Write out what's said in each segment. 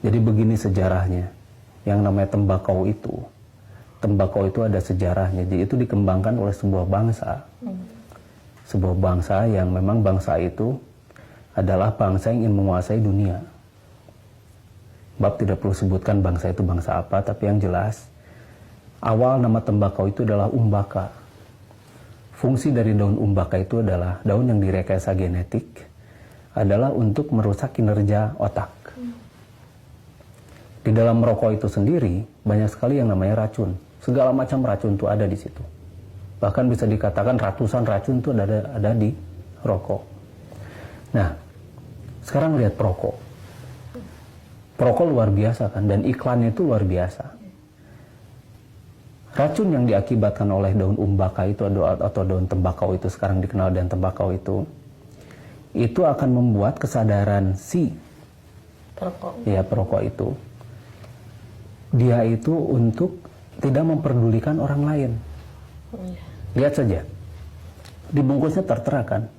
Jadi begini sejarahnya. Yang namanya tembakau itu ada sejarahnya. Jadi itu dikembangkan oleh sebuah bangsa. Sebuah bangsa yang memang bangsa itu adalah bangsa yang ingin menguasai dunia. Bab tidak perlu sebutkan bangsa itu bangsa apa, tapi yang jelas awal nama tembakau itu adalah umbaka. Fungsi dari daun umbaka itu adalah daun yang direkayasa genetik, adalah untuk merusak kinerja otak. Di dalam rokok itu sendiri banyak sekali yang namanya racun. Segala macam racun itu ada di situ. Bahkan bisa dikatakan ratusan racun itu ada di rokok. Nah, sekarang lihat perokok. Perokok luar biasa kan, dan iklannya itu luar biasa. Racun yang diakibatkan oleh daun umbaka itu atau daun tembakau itu, sekarang dikenal dengan tembakau itu akan membuat kesadaran si perokok itu, dia itu untuk tidak memperdulikan orang lain. Lihat saja, di bungkusnya tertera kan,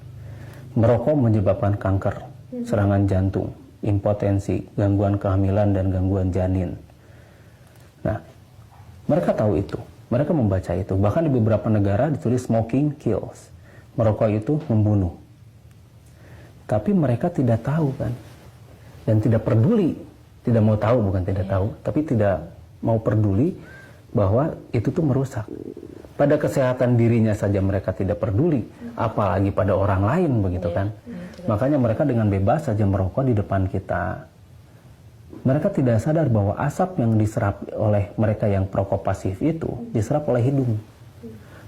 merokok menyebabkan kanker, serangan jantung, impotensi, gangguan kehamilan, dan gangguan janin. Nah, mereka tahu itu, mereka membaca itu. Bahkan di beberapa negara ditulis smoking kills, merokok itu membunuh. Tapi mereka tidak tahu kan, dan tidak peduli, tidak mau tahu, bukan tidak tahu, tapi tidak mau peduli bahwa itu tuh merusak. Pada kesehatan dirinya saja mereka tidak peduli, apalagi pada orang lain, begitu kan. Makanya mereka dengan bebas saja merokok di depan kita. Mereka tidak sadar bahwa asap yang diserap oleh mereka yang perokok pasif itu diserap oleh hidung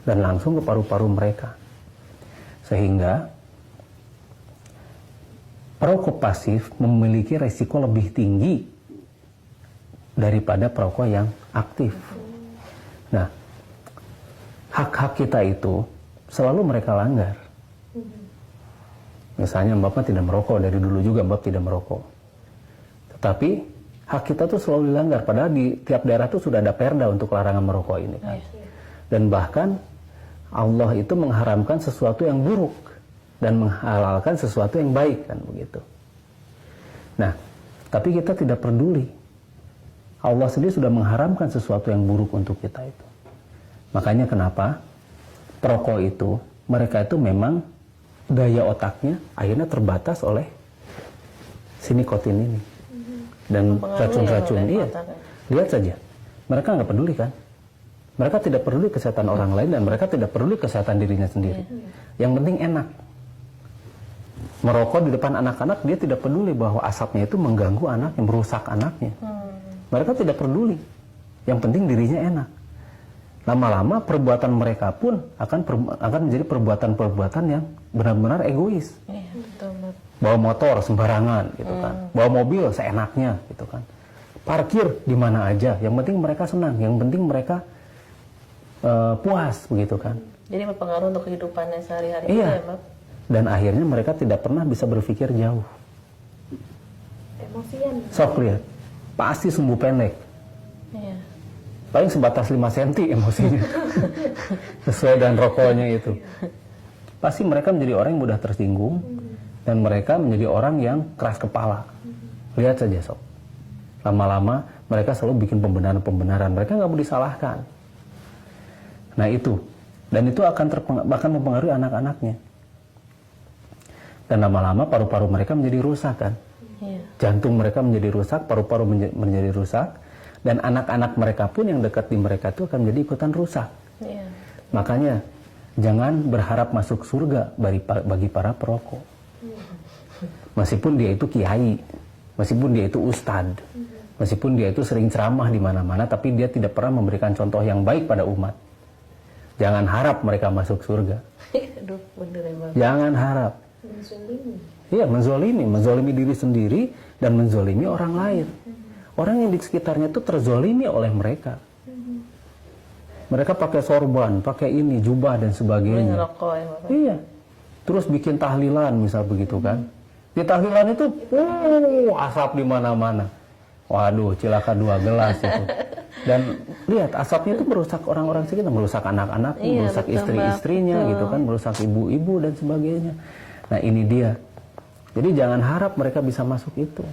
dan langsung ke paru-paru mereka. Sehingga perokok pasif memiliki resiko lebih tinggi daripada perokok yang aktif. Nah, hak-hak kita itu selalu mereka langgar. Misalnya Bapak tidak merokok, dari dulu juga Bapak tidak merokok. Tetapi hak kita tuh selalu dilanggar, padahal di tiap daerah tuh sudah ada perda untuk larangan merokok ini kan. Dan bahkan Allah itu mengharamkan sesuatu yang buruk dan menghalalkan sesuatu yang baik kan, begitu. Nah, tapi kita tidak peduli. Allah sendiri sudah mengharamkan sesuatu yang buruk untuk kita itu. Makanya kenapa perokok itu, mereka itu memang daya otaknya akhirnya terbatas oleh si nikotin ini dan racun-racun. Iya, lihat saja, mereka nggak peduli kan. Mereka tidak peduli kesehatan orang lain dan mereka tidak peduli kesehatan dirinya sendiri. Yang penting enak. Merokok di depan anak-anak, dia tidak peduli bahwa asapnya itu mengganggu anaknya, merusak anaknya. Mereka tidak peduli. Yang penting dirinya enak. Lama-lama perbuatan mereka pun akan menjadi perbuatan-perbuatan yang benar-benar egois. Bawa motor sembarangan gitu kan. Bawa mobil seenaknya gitu kan. Parkir di mana aja, yang penting mereka senang, yang penting mereka puas begitu kan. Jadi berpengaruh untuk kehidupannya sehari-hari. Iya. Ya, Bab? Dan akhirnya mereka tidak pernah bisa berpikir jauh. Emosian. Sok lihat, pasti sumbu pendek. Iya. Paling sebatas 5 cm emosinya. Sesuai dengan rokoknya itu. Pasti mereka menjadi orang yang mudah tersinggung. Dan mereka menjadi orang yang keras kepala. Lihat saja Sob. Lama-lama mereka selalu bikin pembenaran-pembenaran. Mereka nggak mau disalahkan. Nah itu. Dan itu akan mempengaruhi anak-anaknya. Dan lama-lama paru-paru mereka menjadi rusak kan. Jantung mereka menjadi rusak, paru-paru menjadi rusak. Dan anak-anak mereka pun yang dekat di mereka itu akan menjadi ikutan rusak. Makanya jangan berharap masuk surga bagi para perokok. Meskipun dia itu kiai, meskipun dia itu ustadz, meskipun dia itu sering ceramah di mana-mana, tapi dia tidak pernah memberikan contoh yang baik pada umat. Jangan harap mereka masuk surga. Aduh, bener ya, Bab. Jangan harap. Iya, menzolimi diri sendiri dan menzolimi orang lain. Orang yang di sekitarnya itu terzolimi oleh mereka. Mereka pakai sorban, pakai ini, jubah dan sebagainya. Rokok ya, Bapak. Iya. Terus bikin tahlilan misal begitu kan. Di tahlilan itu asap di mana-mana. Waduh, cilaka 2 gelas itu. Dan lihat asapnya itu merusak orang-orang sekitar, merusak anak-anak, merusak istri-istrinya gitu kan, merusak ibu-ibu dan sebagainya. Nah, ini dia. Jadi jangan harap mereka bisa masuk itu.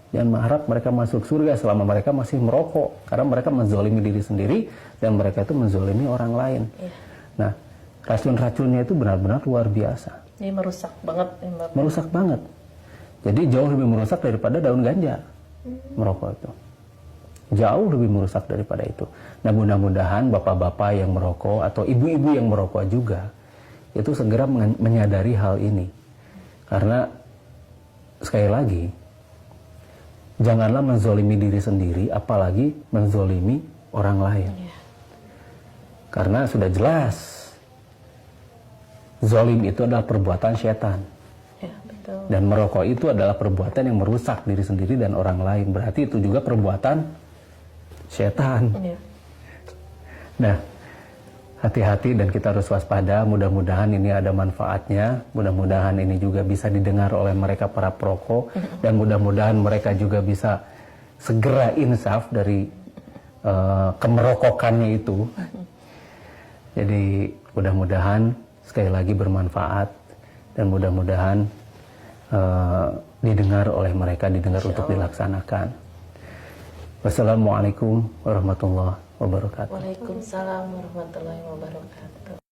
Jangan mengharap mereka masuk surga selama mereka masih merokok, karena mereka menzolimi diri sendiri dan mereka itu menzolimi orang lain. Iya. Nah, racun-racunnya itu benar-benar luar biasa. Ini merusak banget ya, Mbak. Merusak banget. Jadi jauh lebih merusak daripada daun ganja. Merokok itu jauh lebih merusak daripada itu. Nah, mudah-mudahan bapak-bapak yang merokok atau ibu-ibu yang merokok juga itu segera menyadari hal ini. Karena sekali lagi, janganlah menzolimi diri sendiri, apalagi menzolimi orang lain. Iya. Karena sudah jelas, zolim itu adalah perbuatan setan. Ya, betul. Dan merokok itu adalah perbuatan yang merusak diri sendiri dan orang lain. Berarti itu juga perbuatan setan. Iya. Nah, hati-hati dan kita harus waspada. Mudah-mudahan ini ada manfaatnya. Mudah-mudahan ini juga bisa didengar oleh mereka para perokok. Dan mudah-mudahan mereka juga bisa segera insaf dari kemerokokannya itu. Jadi mudah-mudahan sekali lagi bermanfaat. Dan mudah-mudahan didengar oleh mereka, didengar untuk dilaksanakan. Wassalamualaikum warahmatullahi wabarakatuh. Waalaikumsalam warahmatullahi wabarakatuh.